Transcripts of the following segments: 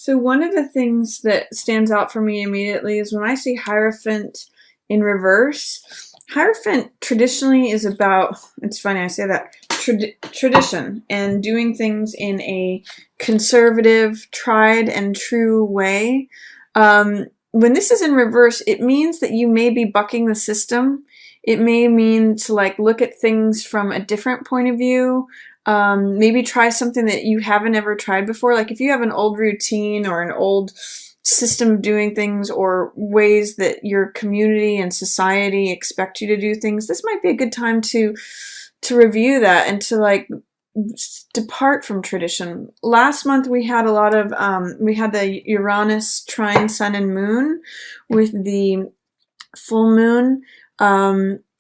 So one of the things that stands out for me immediately is when I see Hierophant in reverse. Hierophant traditionally is about, it's funny I say that, tradition and doing things in a conservative, tried and true way. When this is in reverse, it means that you may be bucking the system. It may mean to like look at things from a different point of view. Maybe try something that you haven't ever tried before. Like if you have an old routine or an old system of doing things or ways that your community and society expect you to do things, this might be a good time to review that and to like depart from tradition. Last month we had a lot of we had the Uranus trine Sun and Moon with the full moon.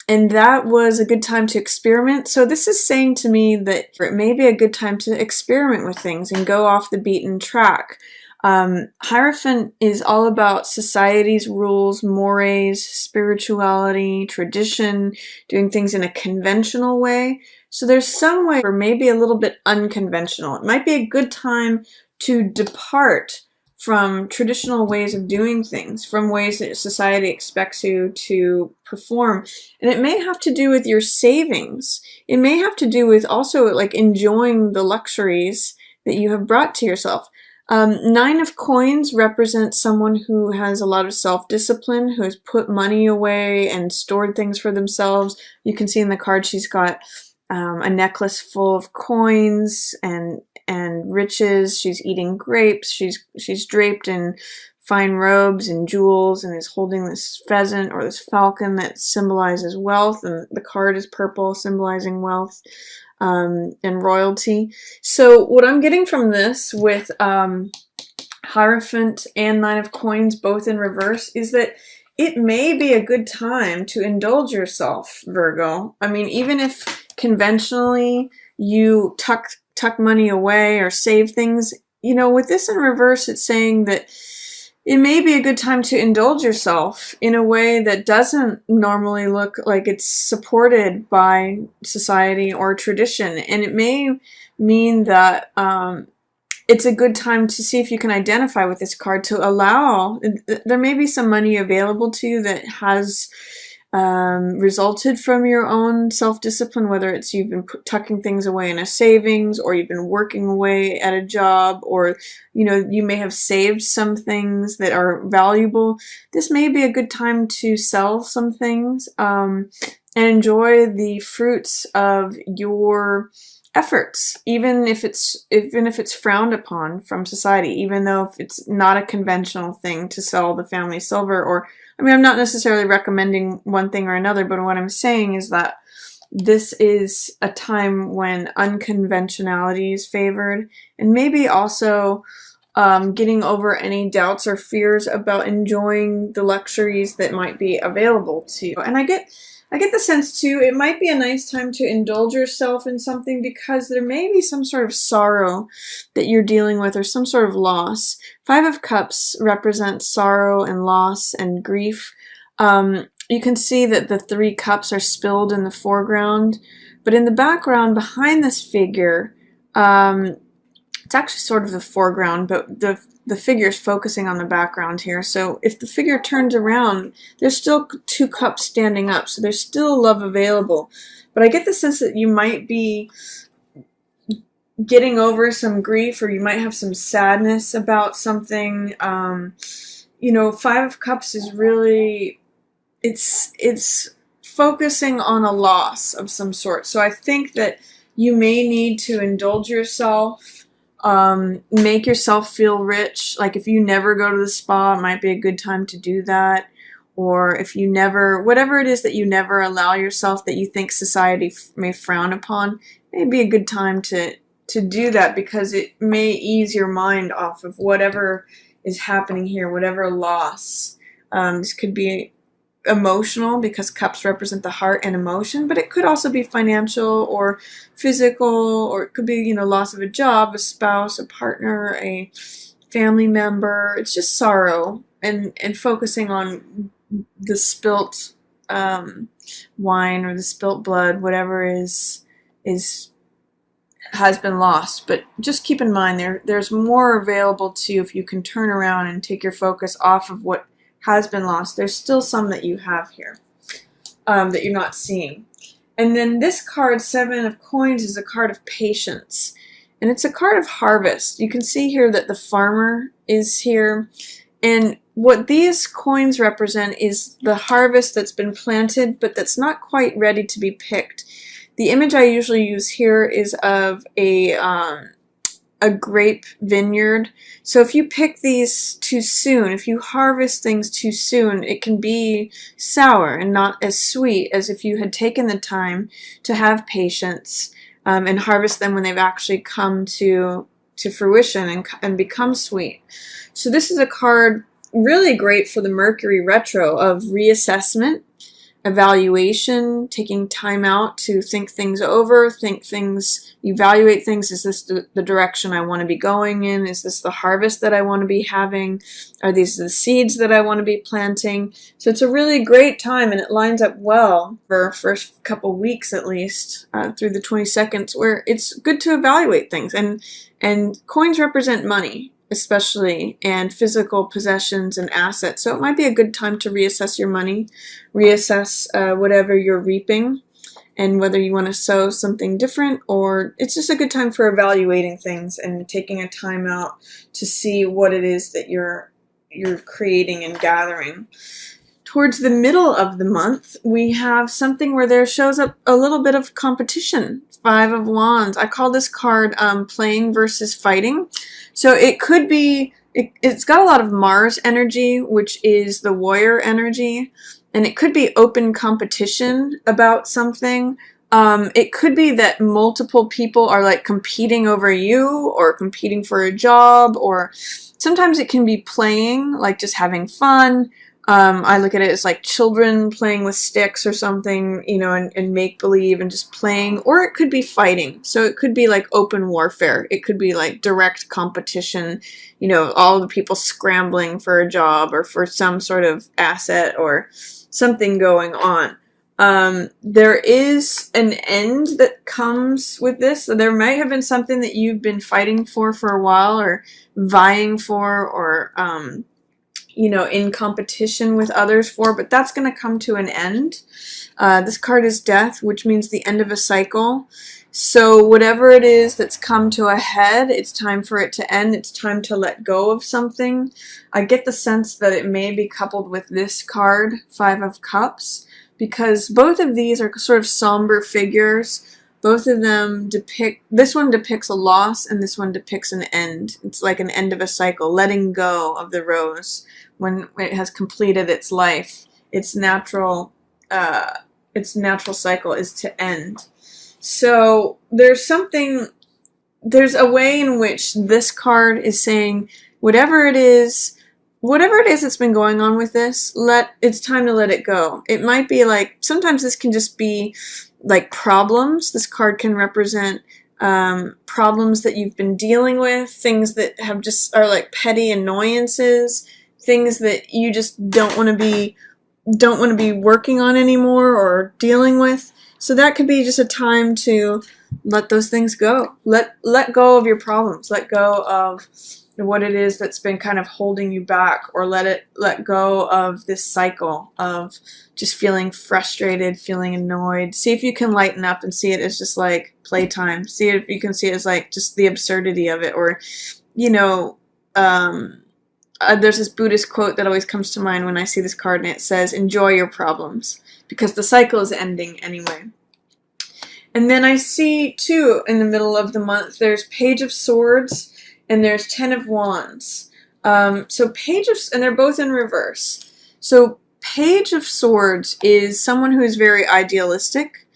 And that was a good time to experiment. So this is saying to me that it may be a good time to experiment with things and go off the beaten track. Hierophant is all about society's rules, mores, spirituality, tradition, doing things in a conventional way. So there's some way, or maybe a little bit unconventional. It might be a good time to depart from traditional ways of doing things, from ways that society expects you to perform. And it may have to do with your savings. It may have to do with also like enjoying the luxuries that you have brought to yourself. Nine of Coins represents someone who has a lot of self-discipline, who has put money away and stored things for themselves. You can see in the card she's got a necklace full of coins and riches. She's eating grapes. She's draped in fine robes and jewels and is holding this pheasant or this falcon that symbolizes wealth, and the card is purple, symbolizing wealth and royalty. So what I'm getting from this with Hierophant and Nine of Coins both in reverse is that it may be a good time to indulge yourself, Virgo. I mean, even if conventionally you tuck money away or save things, you know, with this in reverse, it's saying that it may be a good time to indulge yourself in a way that doesn't normally look like it's supported by society or tradition. And it may mean that it's a good time to see if you can identify with this card to allow, there may be some money available to you that has resulted from your own self-discipline, whether it's you've been tucking things away in a savings, or you've been working away at a job, or you know, you may have saved some things that are valuable. This may be a good time to sell some things and enjoy the fruits of your efforts, even if it's frowned upon from society, even though if it's not a conventional thing to sell the family silver. Or I mean, I'm not necessarily recommending one thing or another, but what I'm saying is that this is a time when unconventionality is favored, and maybe also getting over any doubts or fears about enjoying the luxuries that might be available to you. And I get the sense too, it might be a nice time to indulge yourself in something because there may be some sort of sorrow that you're dealing with, or some sort of loss. Five of Cups represents sorrow and loss and grief. You can see that the 3 cups are spilled in the foreground, but in the background behind this figure, it's actually sort of the foreground, but the figure is focusing on the background here. So if the figure turns around, there's still 2 cups standing up, so there's still love available. But I get the sense that you might be getting over some grief, or you might have some sadness about something. You know, 5 of Cups is really, it's focusing on a loss of some sort. So I think that you may need to indulge yourself. Make yourself feel rich. Like if you never go to the spa, it might be a good time to do that. Or if you never, whatever it is that you never allow yourself that you think society may frown upon, it may be a good time to do that, because it may ease your mind off of whatever is happening here, whatever loss. This could be emotional, because cups represent the heart and emotion, but it could also be financial or physical, or it could be, you know, loss of a job, a spouse, a partner, a family member. It's just sorrow and focusing on the spilt wine or the spilt blood, whatever is has been lost. But just keep in mind there's more available to you if you can turn around and take your focus off of what has been lost. There's still some that you have here that you're not seeing. And then this card, 7 of Coins, is a card of patience. And it's a card of harvest. You can see here that the farmer is here. And what these coins represent is the harvest that's been planted, but that's not quite ready to be picked. The image I usually use here is of a grape vineyard. So if you pick these too soon, if you harvest things too soon, it can be sour and not as sweet as if you had taken the time to have patience and harvest them when they've actually come to fruition and become sweet. So this is a card really great for the Mercury retro of reassessment, evaluation, taking time out to think things over, evaluate things. Is this the direction I want to be going in? Is this the harvest that I want to be having? Are these the seeds that I want to be planting? So it's a really great time, and it lines up well for first couple weeks at least, through the 22nd, where it's good to evaluate things. And coins represent money, especially, and physical possessions and assets. So it might be a good time to reassess your money, reassess whatever you're reaping, and whether you want to sow something different, or it's just a good time for evaluating things and taking a time out to see what it is that you're creating and gathering. Towards the middle of the month, we have something where there shows up a little bit of competition. 5 of Wands. I call this card playing versus fighting. So it could be, it's got a lot of Mars energy, which is the warrior energy, and it could be open competition about something. It could be that multiple people are like competing over you or competing for a job, or sometimes it can be playing, like just having fun. I look at it as like children playing with sticks or something, you know, and make-believe and just playing. Or it could be fighting. So it could be like open warfare. It could be like direct competition, you know, all the people scrambling for a job or for some sort of asset or something going on. There is an end that comes with this. So there might have been something that you've been fighting for a while, or vying for, or you know, in competition with others for, but that's going to come to an end. This card is Death, which means the end of a cycle. So whatever it is that's come to a head, it's time for it to end. It's time to let go of something. I get the sense that it may be coupled with this card, 5 of Cups, because both of these are sort of somber figures. Both of them this one depicts a loss, and this one depicts an end. It's like an end of a cycle, letting go of the rose when it has completed its life. Its natural cycle is to end. So there's a way in which this card is saying whatever it is that's been going on with this, it's time to let it go. It might be like, sometimes this can just be like problems. This card can represent problems that you've been dealing with, things that are like petty annoyances, things that you just don't want to be working on anymore or dealing with. So that could be just a time to let those things go. Let go of your problems. Let go of what it is that's been kind of holding you back, or let go of this cycle of just feeling frustrated, feeling annoyed. See if you can lighten up and see it as just like playtime. See if you can see it as like just the absurdity of it, or, you know, there's this Buddhist quote that always comes to mind when I see this card, and it says, "Enjoy your problems," because the cycle is ending anyway. And then I see too, in the middle of the month, there's Page of Swords and there's 10 of Wands. And they're both in reverse. So Page of Swords is someone who is very idealistic.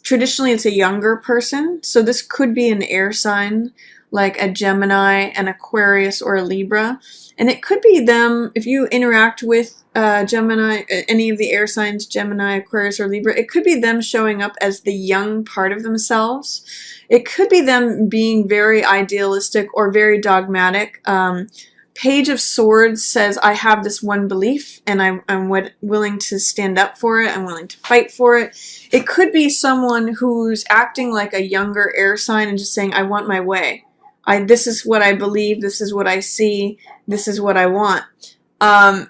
Traditionally, it's a younger person. So this could be an air sign, like a Gemini, an Aquarius, or a Libra. And it could be them, if you interact with Gemini, any of the air signs, Gemini, Aquarius, or Libra, it could be them showing up as the young part of themselves. It could be them being very idealistic or very dogmatic. Page of Swords says, I have this one belief and I'm willing to stand up for it. I'm willing to fight for it. It could be someone who's acting like a younger air sign and just saying, I want my way. This is what I believe. This is what I see. This is what I want.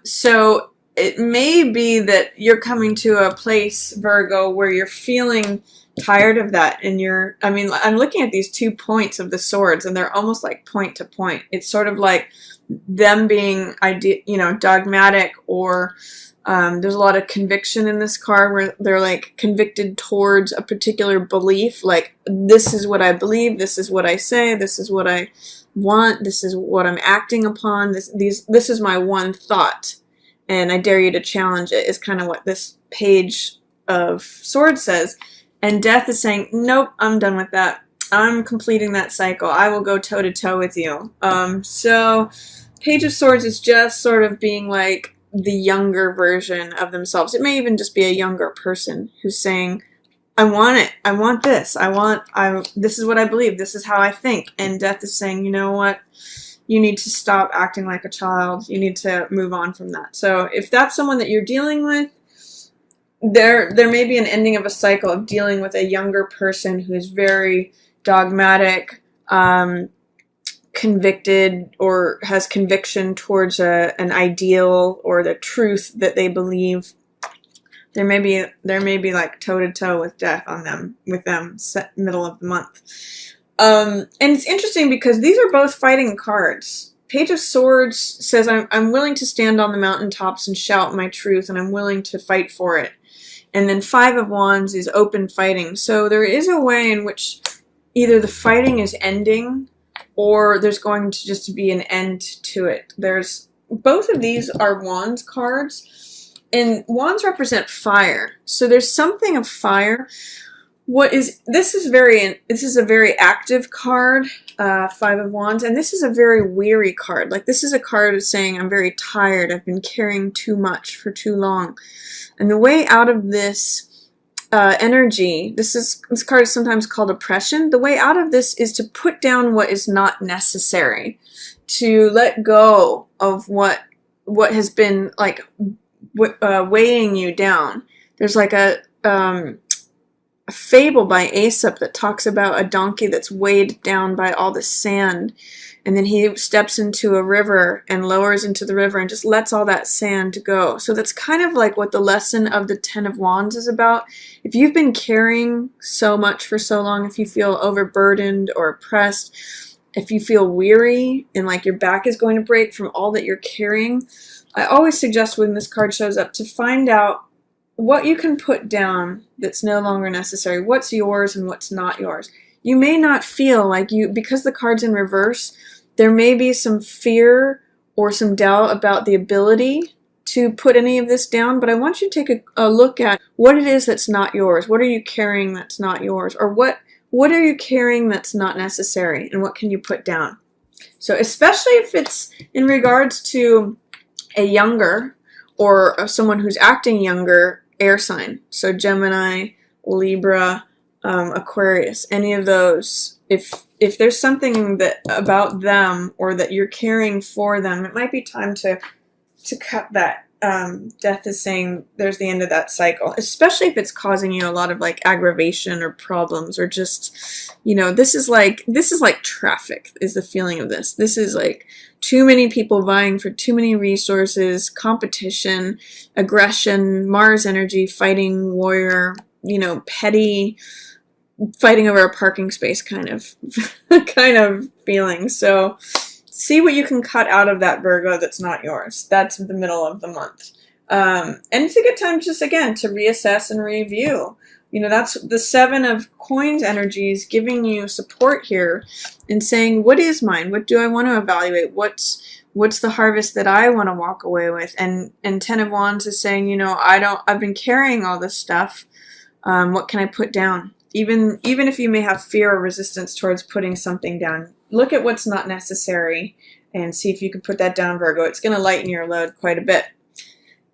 So it may be that you're coming to a place, Virgo, where you're feeling tired of that, and I'm looking at these 2 points of the swords, and they're almost like point to point. It's sort of like them being dogmatic, or there's a lot of conviction in this card where they're like convicted towards a particular belief, like this is what I believe, this is what I say, this is what I want, this is what I'm acting upon, this is my one thought, and I dare you to challenge it, is kind of what this Page of Swords says. And Death is saying, nope, I'm done with that. I'm completing that cycle. I will go toe-to-toe with you. So Page of Swords is just sort of being like the younger version of themselves. It may even just be a younger person who's saying, I want it. I want this. This is what I believe. This is how I think. And Death is saying, you know what? You need to stop acting like a child. You need to move on from that. So if that's someone that you're dealing with, there may be an ending of a cycle of dealing with a younger person who is very dogmatic, convicted, or has conviction towards an ideal or the truth that they believe. There may be like toe-to-toe with Death with them middle of the month. And it's interesting because these are both fighting cards. Page of Swords says, I'm willing to stand on the mountaintops and shout my truth, and I'm willing to fight for it. And then Five of Wands is open fighting. So there is a way in which either the fighting is ending or there's going to just be an end to it. Both of these are Wands cards, and Wands represent fire. So there's something of fire. This is a very active card, Five of Wands, and this is a very weary card. Like, this is a card saying, I'm very tired. I've been carrying too much for too long. And the way out of this energy, this card is sometimes called oppression. The way out of this is to put down what is not necessary, to let go of what has been like weighing you down. There's like a fable by Aesop that talks about a donkey that's weighed down by all the sand, and then he steps into a river and lowers into the river and just lets all that sand go. So that's kind of like what the lesson of the Ten of Wands is about. If you've been carrying so much for so long, if you feel overburdened or oppressed, if you feel weary and like your back is going to break from all that you're carrying, I always suggest when this card shows up to find out what you can put down that's no longer necessary, what's yours and what's not yours. You may not feel like because the card's in reverse, there may be some fear or some doubt about the ability to put any of this down, but I want you to take a look at what it is that's not yours. What are you carrying that's not yours? Or what are you carrying that's not necessary, and what can you put down? So especially if it's in regards to a younger or someone who's acting younger air sign, so Gemini, Libra, Aquarius, any of those, if there's something that about them or that you're carrying for them, it might be time to cut that. Death is saying there's the end of that cycle, especially if it's causing you a lot of like aggravation or problems, or just, this is like traffic is the feeling of this. This is like too many people vying for too many resources, competition, aggression, Mars energy, fighting warrior, petty, fighting over a parking space kind of feeling. So see what you can cut out of that, Virgo, that's not yours. That's the middle of the month. And it's a good time just, again, to reassess and review. That's the Seven of Coins energies giving you support here and saying, what is mine? What do I want to evaluate? What's the harvest that I want to walk away with? And Ten of Wands is saying, I've been carrying all this stuff. What can I put down? Even if you may have fear or resistance towards putting something down, look at what's not necessary and see if you can put that down, Virgo. It's going to lighten your load quite a bit.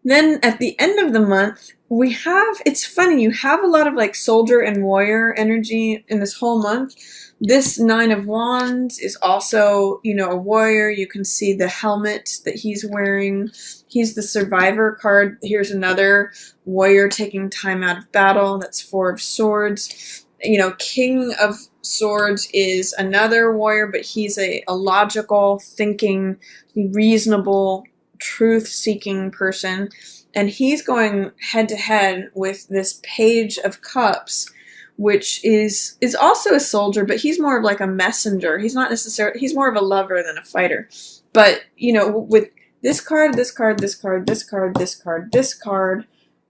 Then at the end of the month, we have, it's funny, you have a lot of like soldier and warrior energy in this whole month. This Nine of Wands is also, you know, a warrior. You can see the helmet that he's wearing. He's the survivor card. Here's another warrior taking time out of battle. That's Four of Swords. You know, King of Swords is another warrior, but he's a logical, thinking, reasonable, truth-seeking person. And he's going head-to-head with this Page of Cups, which is also a soldier, but he's more of like a messenger. He's not necessarily, he's more of a lover than a fighter. But, you know, with this card, this card, this card, this card, this card, this card,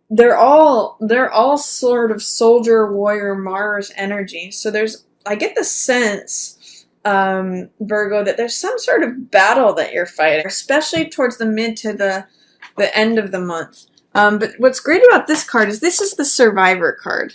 they're all sort of soldier, warrior, Mars energy. So I get the sense, Virgo, that there's some sort of battle that you're fighting, especially towards the mid to the end of the month. But what's great about this card is this is the survivor card.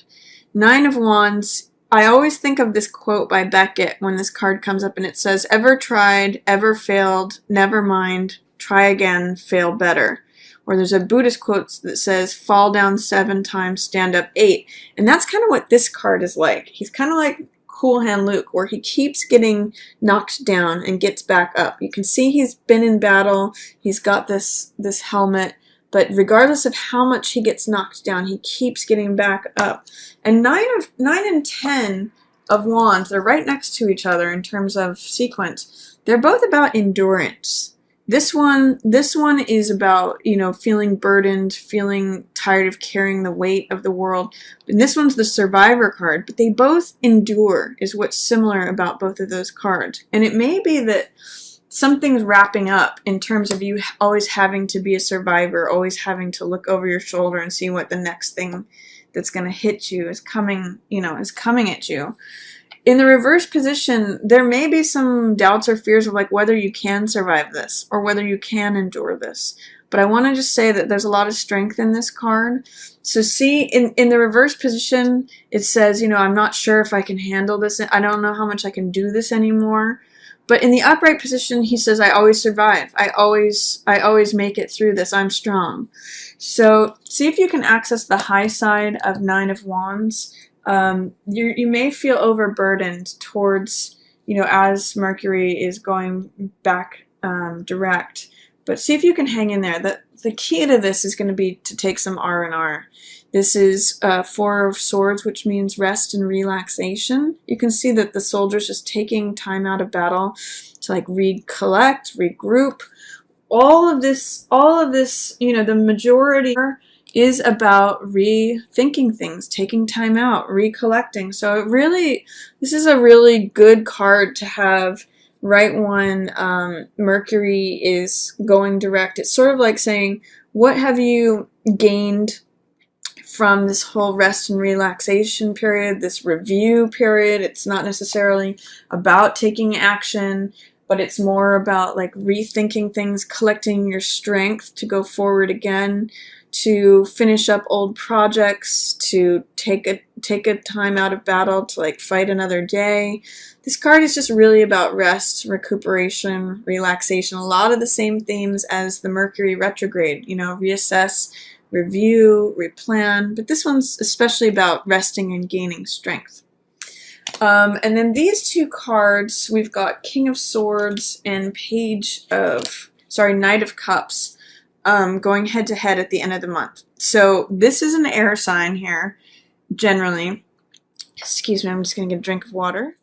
Nine of Wands. I always think of this quote by Beckett when this card comes up, and it says, "Ever tried, ever failed, never mind, try again, fail better." Or there's a Buddhist quote that says, "Fall down 7 times, stand up 8." And that's kind of what this card is like. He's kind of like Cool Hand Luke, where he keeps getting knocked down and gets back up. You can see he's been in battle. He's got this helmet. But regardless of how much he gets knocked down, he keeps getting back up. And 9 and 10 of Wands, they're right next to each other in terms of sequence. They're both about endurance. This one is about, you know, feeling burdened, feeling tired of carrying the weight of the world. And this one's the survivor card, but they both endure, is what's similar about both of those cards. And it may be that something's wrapping up in terms of you always having to be a survivor, always having to look over your shoulder and see what the next thing that's going to hit you is coming, you know, is coming at you. In the reverse position, there may be some doubts or fears of like whether you can survive this or whether you can endure this. But I want to just say that there's a lot of strength in this card. So see, in the reverse position, it says, you know, I'm not sure if I can handle this. I don't know how much I can do this anymore. But in the upright position, he says, I always survive. I always make it through this. I'm strong. So see if you can access the high side of Nine of Wands. You may feel overburdened towards, you know, as Mercury is going back direct. But see if you can hang in there. The key to this is going to be to take some R&R. This is Four of Swords, which means rest and relaxation. You can see that the soldier's just taking time out of battle to like recollect, regroup. All of this, you know, the majority is about rethinking things, taking time out, recollecting. So this is a really good card to have right when Mercury is going direct. It's sort of like saying, what have you gained from this whole rest and relaxation period, this review period? It's not necessarily about taking action, but it's more about like rethinking things, collecting your strength to go forward again, to finish up old projects, to take a time out of battle, to like fight another day. This card is just really about rest, recuperation, relaxation. A lot of the same themes as the Mercury retrograde, you know, reassess, review, replan, but this one's especially about resting and gaining strength. And then these two cards, we've got King of Swords and Knight of Cups, going head to head at the end of the month. So this is an air sign here, generally. Excuse me, I'm just going to get a drink of water.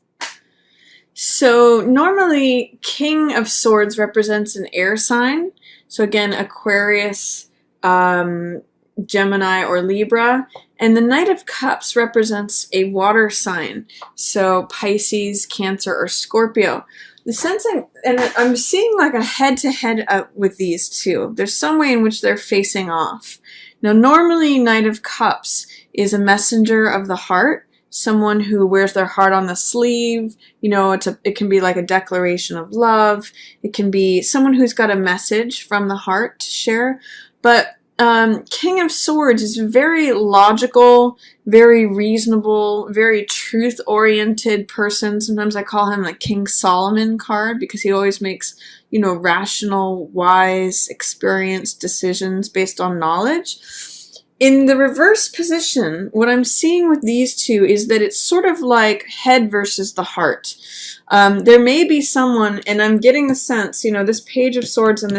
So normally King of Swords represents an air sign. So again, Aquarius, Gemini, or Libra. And the Knight of Cups represents a water sign. So Pisces, Cancer, or Scorpio. The sense I'm seeing like a head-to-head with these two. There's some way in which they're facing off. Now, normally Knight of Cups is a messenger of the heart, someone who wears their heart on the sleeve. You know, it can be like a declaration of love. It can be someone who's got a message from the heart to share. But King of Swords is a very logical, very reasonable, very truth-oriented person. Sometimes I call him like King Solomon card because he always makes, rational, wise, experienced decisions based on knowledge. In the reverse position, what I'm seeing with these two is that it's sort of like head versus the heart. There may be someone, and I'm getting the sense, this Page of Swords and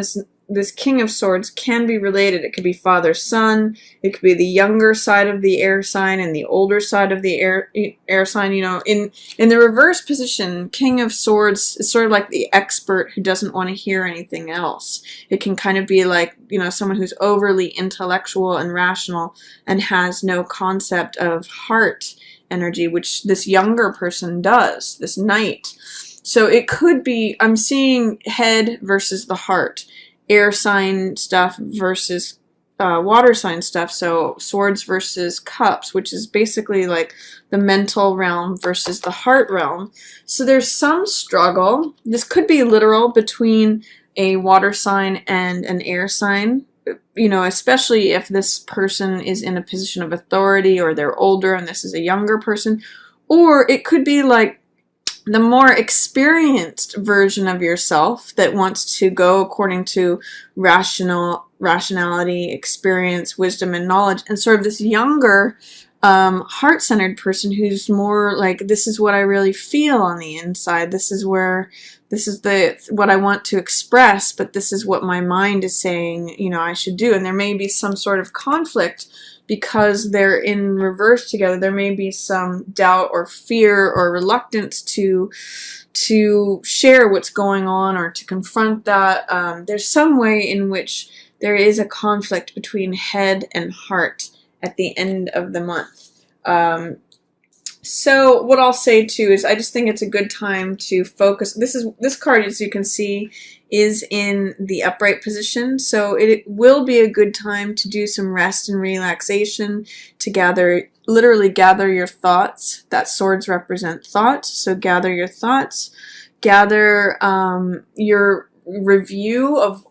this King of Swords can be related. It could be father-son. It could be the younger side of the air sign and the older side of the air sign. In the reverse position, King of Swords is sort of like the expert who doesn't want to hear anything else. It can kind of be like, someone who's overly intellectual and rational and has no concept of heart energy, which this younger person does, this knight. So it could be, I'm seeing head versus the heart. Air sign stuff versus water sign stuff, so swords versus cups, which is basically like the mental realm versus the heart realm. So there's some struggle. This could be literal between a water sign and an air sign, especially if this person is in a position of authority or they're older and this is a younger person. Or it could be like the more experienced version of yourself that wants to go according to rationality, experience, wisdom, and knowledge, and sort of this younger, heart-centered person who's more like, this is what I really feel on the inside. This is what I want to express, but this is what my mind is saying, I should do. And there may be some sort of conflict because they're in reverse together. There may be some doubt or fear or reluctance to share what's going on or to confront that. There's some way in which there is a conflict between head and heart at the end of the month. So what I'll say too is I just think it's a good time to focus. This card, as you can see, is in the upright position, so it will be a good time to do some rest and relaxation, to literally gather your thoughts. That swords represent thoughts, so gather your thoughts, gather your review of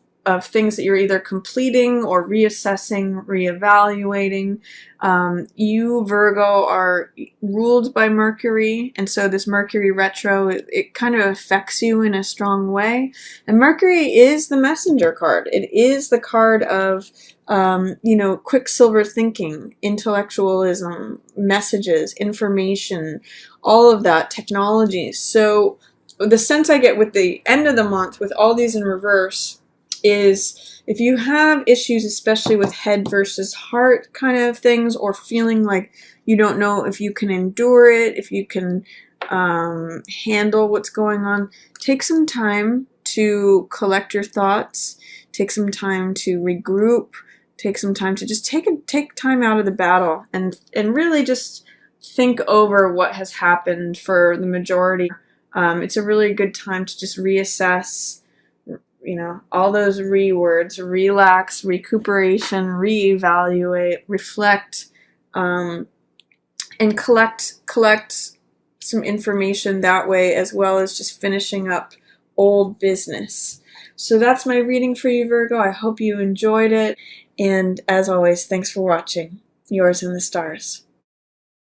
things that you're either completing or reassessing, reevaluating. You, Virgo, are ruled by Mercury, and so this Mercury retro, it kind of affects you in a strong way. And Mercury is the messenger card. It is the card of, quicksilver thinking, intellectualism, messages, information, all of that, technology. So the sense I get with the end of the month, with all these in reverse, is if you have issues, especially with head versus heart kind of things, or feeling like you don't know if you can endure it, if you can handle what's going on, take some time to collect your thoughts, take some time to regroup, take some time to just take time out of the battle and really just think over what has happened for the majority. It's a really good time to just reassess, all those words: relax, recuperation, reevaluate, reflect, and collect some information that way, as well as just finishing up old business. So that's my reading for you, Virgo. I hope you enjoyed it. And as always, thanks for watching. Yours in the stars.